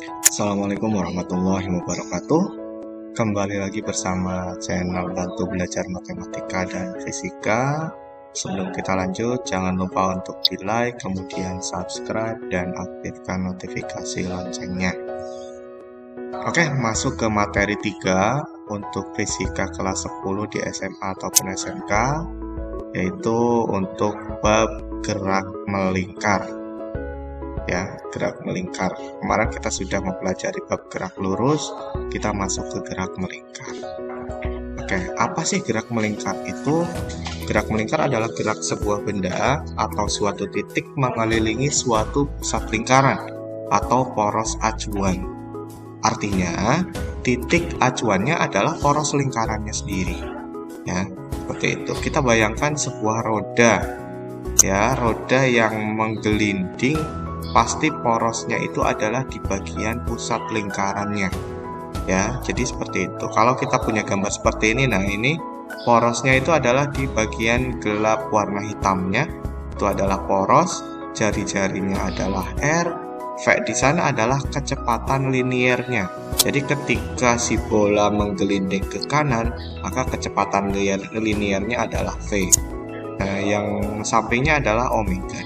Assalamualaikum warahmatullahi wabarakatuh. Kembali lagi bersama channel Bantu Belajar Matematika dan Fisika. Sebelum kita lanjut, jangan lupa untuk di like, kemudian subscribe, dan aktifkan notifikasi loncengnya. Oke, masuk ke materi 3 untuk fisika kelas 10 di SMA ataupun SMK, yaitu untuk bab gerak melingkar. Ya, gerak melingkar. Kemarin kita sudah mempelajari bab gerak lurus, kita masuk ke gerak melingkar. Oke, apa sih gerak melingkar itu? Gerak melingkar adalah gerak sebuah benda atau suatu titik mengelilingi suatu pusat lingkaran atau poros acuan. Artinya, titik acuannya adalah poros lingkarannya sendiri. Ya, seperti itu. Kita bayangkan sebuah roda. Ya, roda yang menggelinding, pasti porosnya itu adalah di bagian pusat lingkarannya. Ya, jadi seperti itu. Kalau kita punya gambar seperti ini, nah ini porosnya itu adalah di bagian gelap warna hitamnya. Itu adalah poros, jari-jarinya adalah R, V di sana adalah kecepatan liniernya. Jadi ketika si bola menggelinding ke kanan, maka kecepatan liniernya adalah V. Nah, yang sampingnya adalah omega.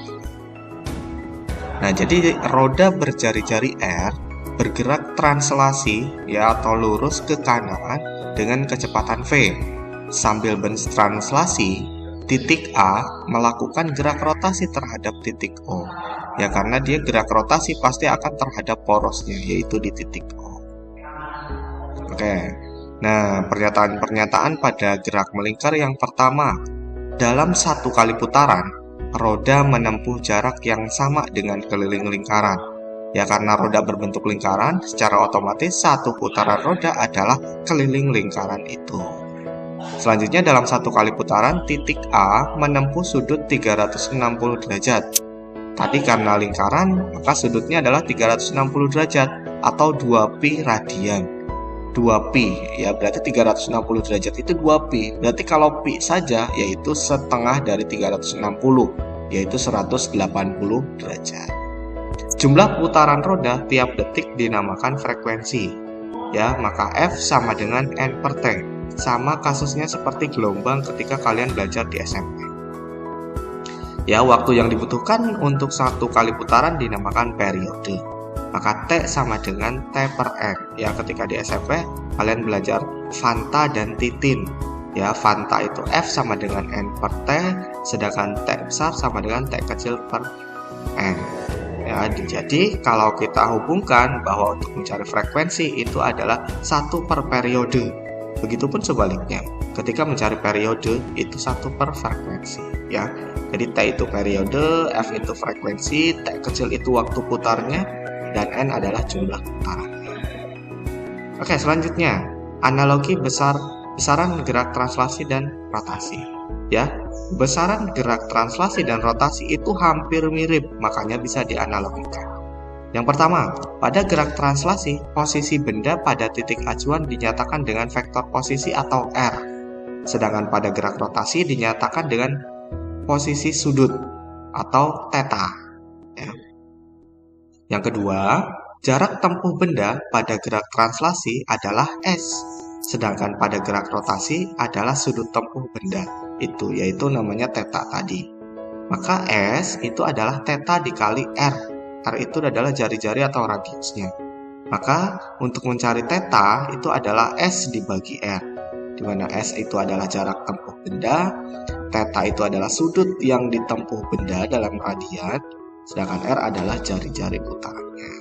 Nah, jadi roda berjari-jari R bergerak translasi ya atau lurus ke kanan dengan kecepatan V. Sambil bertranslasi, titik A melakukan gerak rotasi terhadap titik O. Ya, karena dia gerak rotasi pasti akan terhadap porosnya, yaitu di titik O. Oke. Nah, pernyataan-pernyataan pada gerak melingkar yang pertama. Dalam satu kali putaran, roda menempuh jarak yang sama dengan keliling lingkaran. Ya, karena roda berbentuk lingkaran, secara otomatis satu putaran roda adalah keliling lingkaran itu. Selanjutnya, dalam satu kali putaran, titik A menempuh sudut 360 derajat. Tadi karena lingkaran, maka sudutnya adalah 360 derajat atau 2pi radian. 2pi, ya berarti 360 derajat itu 2pi. Berarti kalau pi saja, yaitu setengah dari 360, yaitu 180 derajat. Jumlah putaran roda tiap detik dinamakan frekuensi. Ya, maka F sama dengan N per T. Sama kasusnya seperti gelombang ketika kalian belajar di SMP. Ya, waktu yang dibutuhkan untuk satu kali putaran dinamakan periode. Maka T sama dengan T per N. Ya, ketika di SMP kalian belajar Fanta dan Titin. Ya, Fanta itu F sama dengan N per T, sedangkan T besar sama dengan T kecil per N. Ya, jadi kalau kita hubungkan bahwa untuk mencari frekuensi itu adalah 1 per periode. Begitupun sebaliknya, ketika mencari periode itu 1 per frekuensi. Ya, jadi T itu periode, F itu frekuensi, T kecil itu waktu putarnya, dan N adalah jumlah putarannya. Oke, selanjutnya analogi besaran gerak translasi dan rotasi. Ya, besaran gerak translasi dan rotasi itu hampir mirip, makanya bisa dianalogikan. Yang pertama, pada gerak translasi, posisi benda pada titik acuan dinyatakan dengan vektor posisi atau R. Sedangkan pada gerak rotasi dinyatakan dengan posisi sudut atau theta. Ya. Yang kedua, jarak tempuh benda pada gerak translasi adalah S, sedangkan pada gerak rotasi adalah sudut tempuh benda itu, yaitu namanya theta tadi. Maka S itu adalah theta dikali R. R itu adalah jari-jari atau radiusnya. Maka untuk mencari theta itu adalah S dibagi R, di mana S itu adalah jarak tempuh benda, theta itu adalah sudut yang ditempuh benda dalam radian, sedangkan R adalah jari-jari putarannya.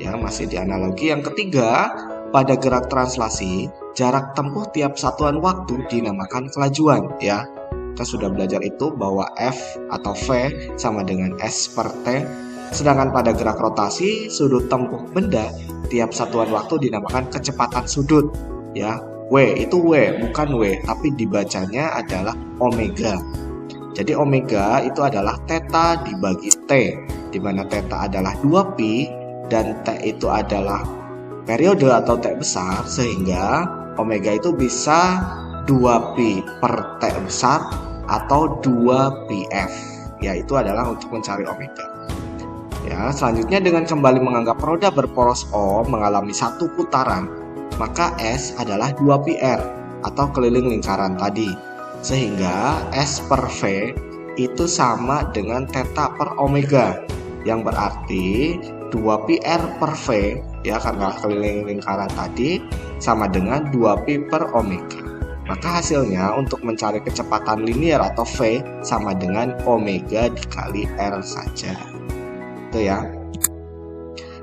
Ya, masih di analogi yang ketiga, pada gerak translasi, jarak tempuh tiap satuan waktu dinamakan kelajuan. Ya, kita sudah belajar itu bahwa F atau V sama dengan S per T. Sedangkan pada gerak rotasi, sudut tempuh benda tiap satuan waktu dinamakan kecepatan sudut. Ya, W itu W, bukan W, tapi dibacanya adalah omega. Jadi omega itu adalah theta dibagi T, di mana theta adalah 2pi dan T itu adalah periode atau T besar, sehingga omega itu bisa 2pi per T besar atau 2pf. Ya, itu adalah untuk mencari omega. Ya, selanjutnya dengan kembali menganggap roda berporos O mengalami satu putaran, maka S adalah 2πr atau keliling lingkaran tadi. Sehingga S per V itu sama dengan theta per omega, yang berarti 2πr per V ya, karena keliling lingkaran tadi sama dengan 2π per omega. Maka hasilnya untuk mencari kecepatan linear atau V sama dengan omega dikali R saja. Itu ya.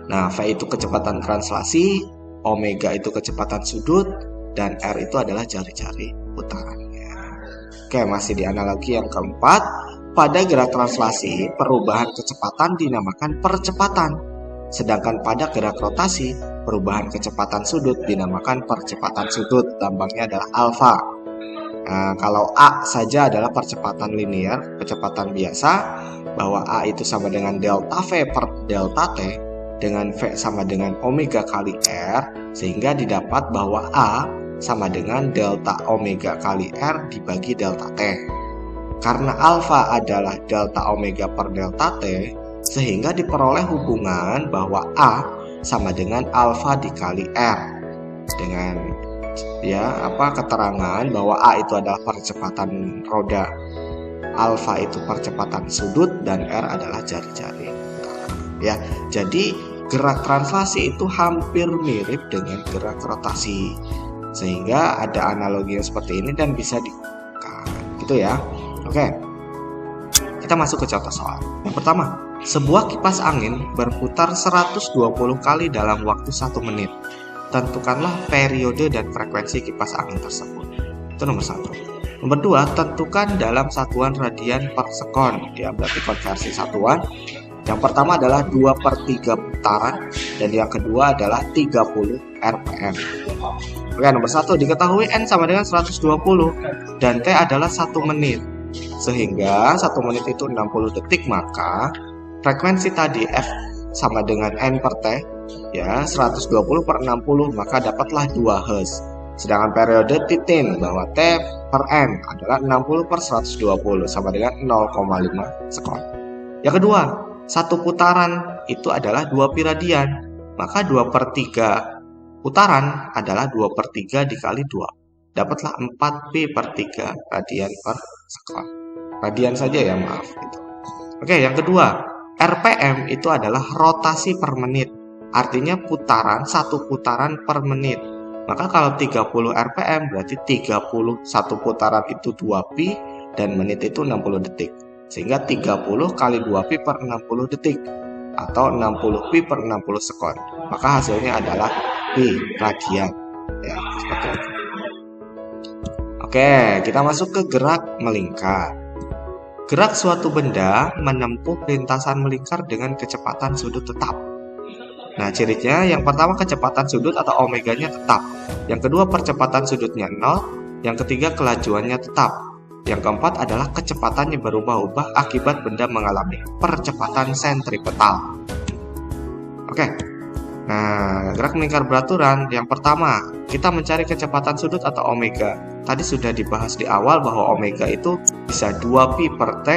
Nah, V itu kecepatan translasi, omega itu kecepatan sudut, dan R itu adalah jari-jari putarannya. Oke, masih di analogi yang keempat. Pada gerak translasi, perubahan kecepatan dinamakan percepatan. Sedangkan pada gerak rotasi, perubahan kecepatan sudut dinamakan percepatan sudut. Lambangnya adalah alfa. Nah, kalau A saja adalah percepatan linear, kecepatan biasa, bahwa A itu sama dengan delta V per delta T, dengan V sama dengan omega kali R, sehingga didapat bahwa A sama dengan delta omega kali R dibagi delta T. Karena alfa adalah delta omega per delta T, sehingga diperoleh hubungan bahwa A sama dengan alfa dikali R. Dengan keterangan bahwa A itu adalah percepatan roda, alfa itu percepatan sudut, dan R adalah jari-jari. Ya, jadi gerak translasi itu hampir mirip dengan gerak rotasi, sehingga ada analogi yang seperti ini dan bisa digunakan, gitu ya. Oke, kita masuk ke contoh soal. Yang pertama, sebuah kipas angin berputar 120 kali dalam waktu 1 menit. Tentukanlah periode dan frekuensi kipas angin tersebut. Itu nomor 1. Nomor 2, tentukan dalam satuan radian per sekon. Ya, berarti konversi satuan. Yang pertama adalah 2/3 putaran, dan yang kedua adalah 30 rpm. Oke, nomor 1, diketahui N sama dengan 120 dan T adalah 1 menit. Sehingga 1 menit itu 60 detik, maka frekuensi tadi F sama dengan N per T, ya, 120 per 60, maka dapatlah 2 Hz. Sedangkan periode titin bahwa T per N adalah 60 per 120 sama dengan 0,5 sekon. Yang kedua, satu putaran itu adalah 2π radian, maka 2/3 putaran adalah 2/3 dikali 2. Dapatlah 4π per 3 radian per sekon. Radian saja ya, maaf gitu. Oke, yang kedua, RPM itu adalah rotasi per menit. Artinya satu putaran per menit. Maka kalau 30 rpm berarti 31 putaran itu 2π dan menit itu 60 detik. Sehingga 30 kali 2π per 60 detik atau 60π per 60 sekon. Maka hasilnya adalah π radian. Ya, seperti itu. Oke, kita masuk ke gerak melingkar. Gerak suatu benda menempuh lintasan melingkar dengan kecepatan sudut tetap. Nah, cirinya yang pertama kecepatan sudut atau omeganya tetap. Yang kedua percepatan sudutnya 0. Yang ketiga kelajuannya tetap. Yang keempat adalah kecepatannya berubah-ubah akibat benda mengalami percepatan sentripetal. Oke. Nah, gerak melingkar beraturan. Yang pertama, kita mencari kecepatan sudut atau omega. Tadi sudah dibahas di awal bahwa omega itu bisa 2π per T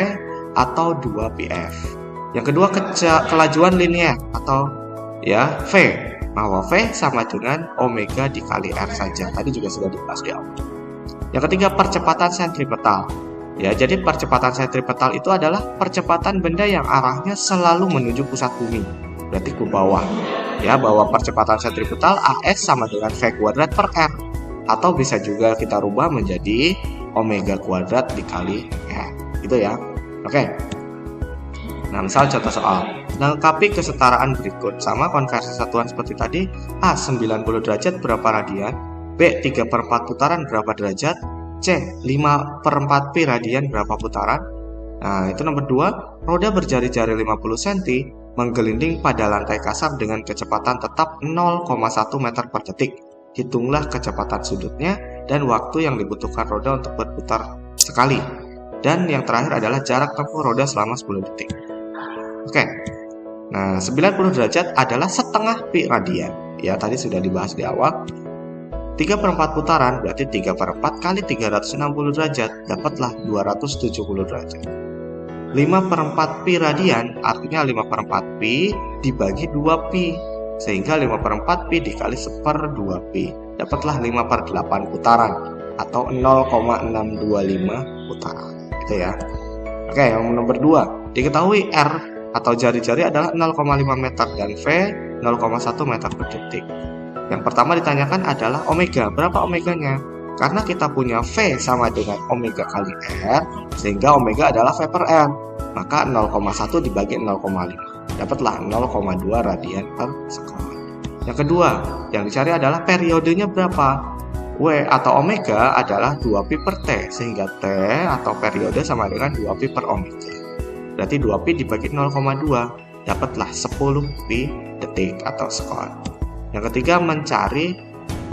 atau 2πf. Yang kedua, kelajuan linear atau ya V, bahwa V sama dengan omega dikali R saja. Tadi juga sudah dibahas di awal. Yang ketiga, percepatan sentripetal. Ya, jadi percepatan sentripetal itu adalah percepatan benda yang arahnya selalu menuju pusat bumi, berarti ke bawah. Ya, bahwa percepatan sentripetal AS sama dengan V kuadrat per R. Atau bisa juga kita rubah menjadi omega kuadrat dikali R. Gitu ya. Oke. Nah, misal contoh soal. Lengkapi kesetaraan berikut. Sama konversi satuan seperti tadi. A 90 derajat berapa radian? B 3/4 putaran berapa derajat? C 5/4 pi radian berapa putaran? Nah, itu nomor 2. Roda berjari-jari 50 cm menggelinding pada lantai kasar dengan kecepatan tetap 0,1 meter per detik. Hitunglah kecepatan sudutnya dan waktu yang dibutuhkan roda untuk berputar sekali. Dan yang terakhir adalah jarak tempuh roda selama 10 detik. Oke. Nah, 90 derajat adalah setengah pi radian. Ya, tadi sudah dibahas di awal. 3/4 putaran berarti 3/4 kali 360 derajat. Dapatlah 270 derajat. 5/4 pi radian artinya 5/4 pi dibagi 2 pi. Sehingga 5/4 pi dikali 1/2 pi. Dapatlah 5/8 putaran atau 0,625 putaran. Gitu ya. Oke, yang nomor 2. Diketahui R atau jari-jari adalah 0,5 meter dan V 0,1 meter per detik. Yang pertama ditanyakan adalah omega. Berapa omeganya? Karena kita punya V sama dengan omega kali R, sehingga omega adalah V per R. Maka 0,1 dibagi 0,5. Dapatlah 0,2 radian per sekon. Yang kedua, yang dicari adalah periodenya berapa? W atau omega adalah 2pi per T, sehingga T atau periode sama dengan 2pi per omega. Berarti 2pi dibagi 0,2, dapatlah 10 pi detik atau sekon. Yang ketiga, mencari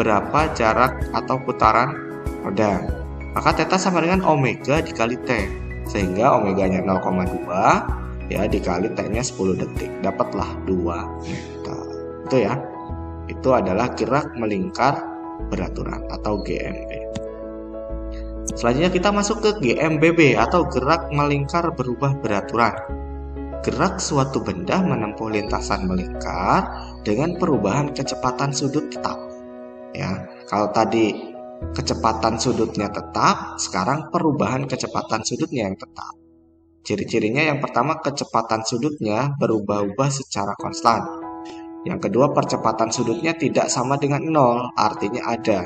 berapa jarak atau putaran roda. Maka θ sama dengan omega dikali T, sehingga omeganya 0,2 ya dikali T-nya 10 detik, dapatlah 2 meter. Itu ya. Itu adalah gerak melingkar beraturan atau GMB. Selanjutnya kita masuk ke GMBB atau gerak melingkar berubah beraturan. Gerak suatu benda menempuh lintasan melingkar dengan perubahan kecepatan sudut tetap. Ya, kalau tadi kecepatan sudutnya tetap, sekarang perubahan kecepatan sudutnya yang tetap. Ciri-cirinya yang pertama, kecepatan sudutnya berubah-ubah secara konstan. Yang kedua, percepatan sudutnya tidak sama dengan 0, artinya ada.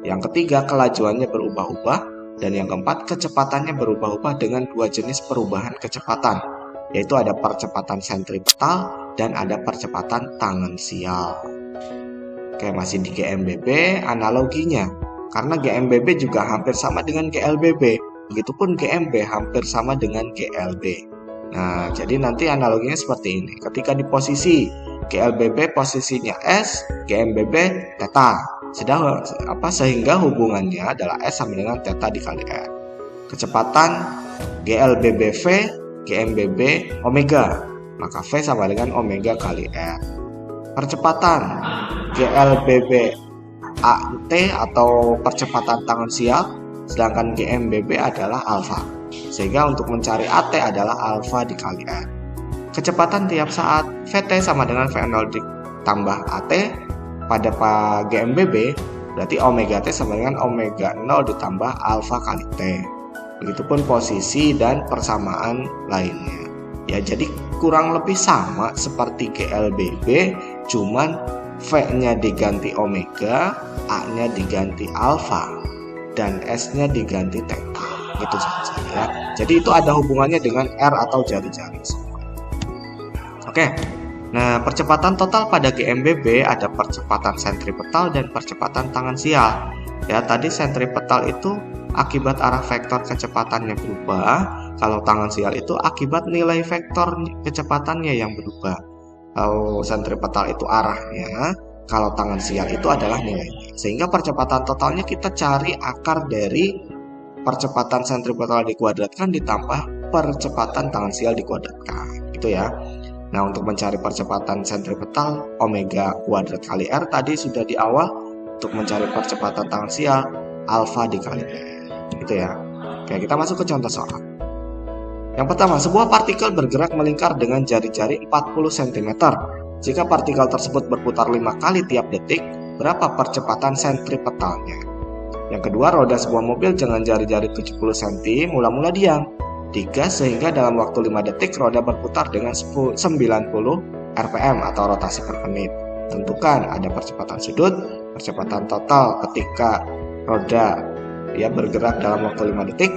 Yang ketiga, kelajuannya berubah-ubah. Dan yang keempat, kecepatannya berubah-ubah dengan dua jenis perubahan kecepatan, yaitu ada percepatan sentripetal dan ada percepatan tangensial. Oke, masih di GMBB, analoginya. Karena GMBB juga hampir sama dengan GLBB, begitupun GMB hampir sama dengan GLB. Nah, jadi nanti analoginya seperti ini. Ketika di posisi GLBB posisinya S, GMBB theta. Sehingga hubungannya adalah S sama dengan theta dikali R. Kecepatan GLBB V, GMBB omega, maka V sama dengan omega kali R. Percepatan GLBB AT atau percepatan tangensial, sedangkan GMBB adalah alfa. Sehingga untuk mencari AT adalah alfa dikali R. Kecepatan tiap saat VT sama dengan V0 ditambah AT pada GMBB, berarti omega T sama dengan omega 0 ditambah alfa kali T. Begitupun posisi dan persamaan lainnya. Ya, jadi kurang lebih sama seperti GLBB, cuman V-nya diganti omega, A-nya diganti alfa, dan S-nya diganti theta. Gitu saja ya. Jadi itu ada hubungannya dengan R atau jari-jari semua. Oke. Nah, percepatan total pada GMBB ada percepatan sentripetal dan percepatan tangensial. Ya, tadi sentripetal itu akibat arah vektor kecepatannya berubah, kalau tangensial itu akibat nilai vektor kecepatannya yang berubah. Kalau sentripetal itu arahnya, kalau tangensial itu adalah nilainya. Sehingga percepatan totalnya kita cari akar dari percepatan sentripetal dikuadratkan ditambah percepatan tangensial dikuadratkan. Itu ya. Nah, untuk mencari percepatan sentripetal, omega kuadrat kali R tadi sudah di awal. Untuk mencari percepatan tangensial, alfa dikali R. Gitu ya. Oke, kita masuk ke contoh soal. Yang pertama, sebuah partikel bergerak melingkar dengan jari-jari 40 cm. Jika partikel tersebut berputar 5 kali tiap detik, berapa percepatan sentripetalnya? Yang kedua, roda sebuah mobil dengan jari-jari 70 cm mula-mula diam. Digas sehingga dalam waktu 5 detik roda berputar dengan 90 rpm atau rotasi per menit. Tentukan ada percepatan sudut, percepatan total ketika roda bergerak dalam waktu 5 detik.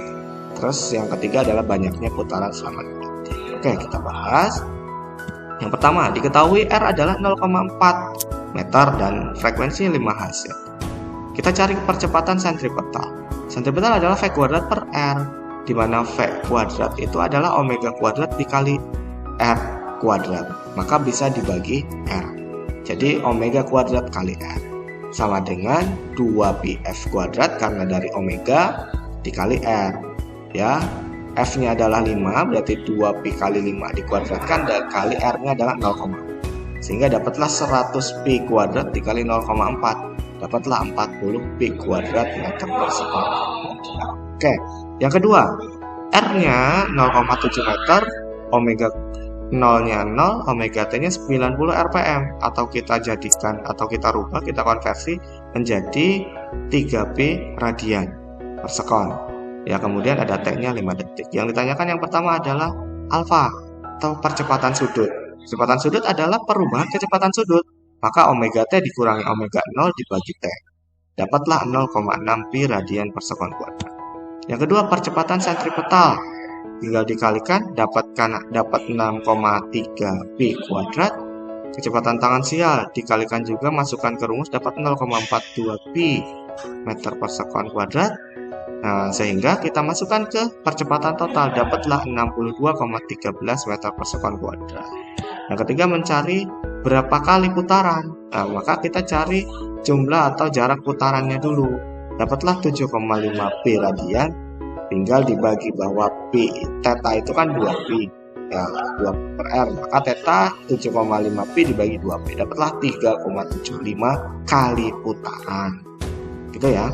Terus yang ketiga adalah banyaknya putaran selama 5 detik. Oke, kita bahas. Yang pertama, diketahui R adalah 0,4 meter dan frekuensinya 5 Hz. Kita cari percepatan sentripetal. Sentripetal adalah V kuadrat per R, di mana V kuadrat itu adalah omega kuadrat dikali R kuadrat, maka bisa dibagi R. Jadi omega kuadrat kali R sama dengan 2πf kuadrat karena dari omega dikali R. Ya, F-nya adalah 5, berarti 2pi kali 5 dikuadratkan dan kali R-nya adalah 0, sehingga dapatlah 100pi kuadrat dikali 0,4, dapatlah 40pi kuadrat meter per sekon. Oke, yang kedua, R-nya 0,7 meter, omega 0-nya 0, omega T-nya 90 rpm, atau kita jadikan, atau kita rubah, kita konversi menjadi 3P radian per sekon. Ya, kemudian ada T-nya 5 detik. Yang ditanyakan yang pertama adalah alfa atau percepatan sudut. Percepatan sudut adalah perubahan kecepatan sudut. Maka omega T dikurangi omega 0 dibagi T. Dapatlah 0,6 pi radian per sekon kuadrat. Yang kedua, percepatan sentripetal. Tinggal dikalikan, dapat 6,3 pi kuadrat. Kecepatan tangan sial dikalikan juga, masukkan ke rumus, dapat 0,42 pi meter per sekon kuadrat. Nah, sehingga kita masukkan ke percepatan total, dapatlah 62,13 meter per sekon kuadrat. Yang ketiga, mencari berapa kali putaran. Nah, maka kita cari jumlah atau jarak putarannya dulu. Dapatlah 7,5 pi radian, tinggal dibagi bahwa pi theta itu kan 2 pi. Ya, 2 per R, maka theta 7,5 pi dibagi 2 pi, dapatlah 3,75 kali putaran. Gitu ya.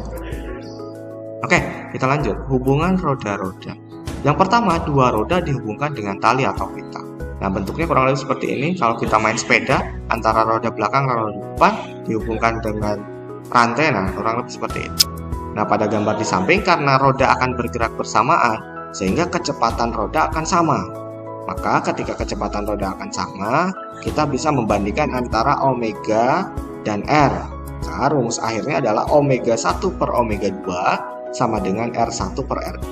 Oke, kita lanjut. Hubungan roda-roda. Yang pertama, dua roda dihubungkan dengan tali atau pita. Nah, bentuknya kurang lebih seperti ini. Kalau kita main sepeda, antara roda belakang dan roda depan dihubungkan dengan rantai. Nah, kurang lebih seperti itu. Nah, pada gambar di samping, karena roda akan bergerak bersamaan, sehingga kecepatan roda akan sama. Maka ketika kecepatan roda akan sama, kita bisa membandingkan antara omega dan R. Nah, rumus akhirnya adalah omega 1 per omega 2 sama dengan R1 per R2.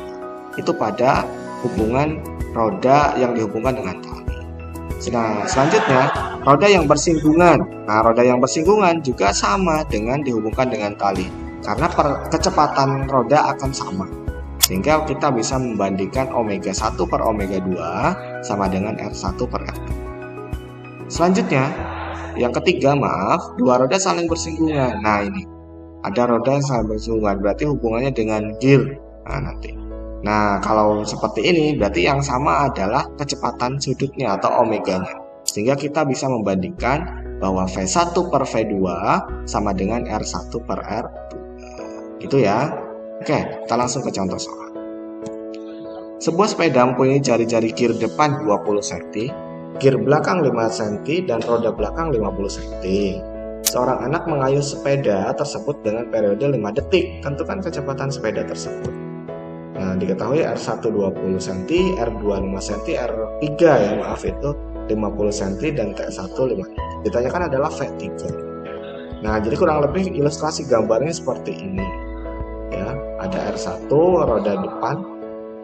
Itu pada hubungan roda yang dihubungkan dengan tali. Nah, selanjutnya, roda yang bersinggungan. Nah, roda yang bersinggungan juga sama dengan dihubungkan dengan tali. Karena kecepatan roda akan sama. Sehingga kita bisa membandingkan omega 1 per omega 2 sama dengan R1 per R2. Selanjutnya, yang ketiga, dua roda saling bersinggungan. Nah, ini. Ada roda yang saling bersinggungan, berarti hubungannya dengan gear. Nah, kalau seperti ini, berarti yang sama adalah kecepatan sudutnya atau omeganya. Sehingga kita bisa membandingkan bahwa V1 per V2 sama dengan R1 per R2. Gitu ya. Oke, kita langsung ke contoh soal. Sebuah sepeda mempunyai jari-jari gear depan 20 cm, gear belakang 5 cm, dan roda belakang 50 cm. Seorang anak mengayuh sepeda tersebut dengan periode 5 detik. Tentukan kecepatan sepeda tersebut. Nah, diketahui R1 20 cm, R2 5 cm, R3 itu 50 cm, dan T1 5 cm. Ditanyakan adalah V3. Nah, jadi kurang lebih ilustrasi gambarnya seperti ini. Ya, ada R1 roda depan,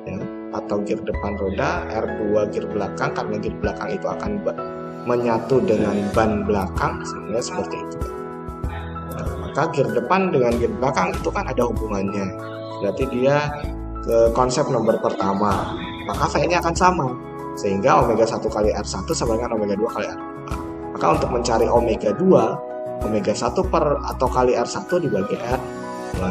ya, atau gear depan roda, R2 gear belakang, karena gear belakang itu akan menyatu dengan ban belakang, sehingga seperti itu. Nah, maka gear depan dengan gear belakang itu kan ada hubungannya. Berarti dia ke konsep nomor pertama, maka V-nya akan sama, sehingga omega 1 kali R1 sama dengan omega 2 kali R2. Maka untuk mencari omega 2, omega 1 per atau kali R1 dibagi R2.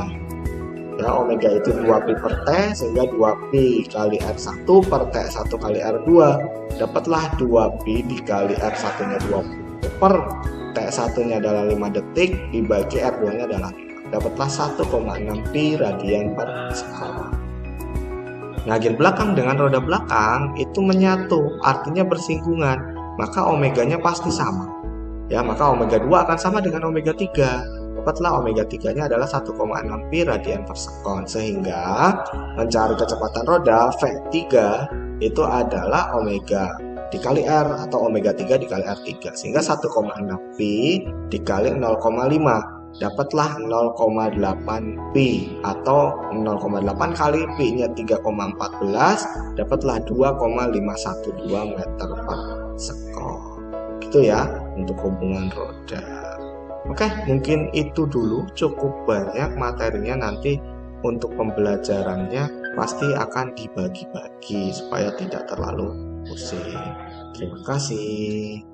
Ya, omega itu 2pi per T, sehingga 2pi kali R1 per T1 kali R2, dapatlah 2pi dikali R1 nya 20 per T1 nya adalah 5 detik dibagi R2 nya adalah 5, dapatlah 1,6 pi radian per sekon. Nah, gear belakang dengan roda belakang itu menyatu, artinya bersinggungan, maka omeganya pasti sama. Ya, maka omega 2 akan sama dengan omega 3. Dapatlah omega 3-nya adalah 1,6 pi radian per sekon, sehingga mencari kecepatan roda V3 itu adalah omega dikali R atau omega 3 dikali R3, sehingga 1,6 pi dikali 0,5 dapatlah 0,8 pi, atau 0,8 kali pi-nya 3,14 dapatlah 2,512 meter per sekon. Gitu ya untuk hubungan roda. Oke, mungkin itu dulu, cukup banyak materinya, nanti untuk pembelajarannya pasti akan dibagi-bagi supaya tidak terlalu pusing. Terima kasih.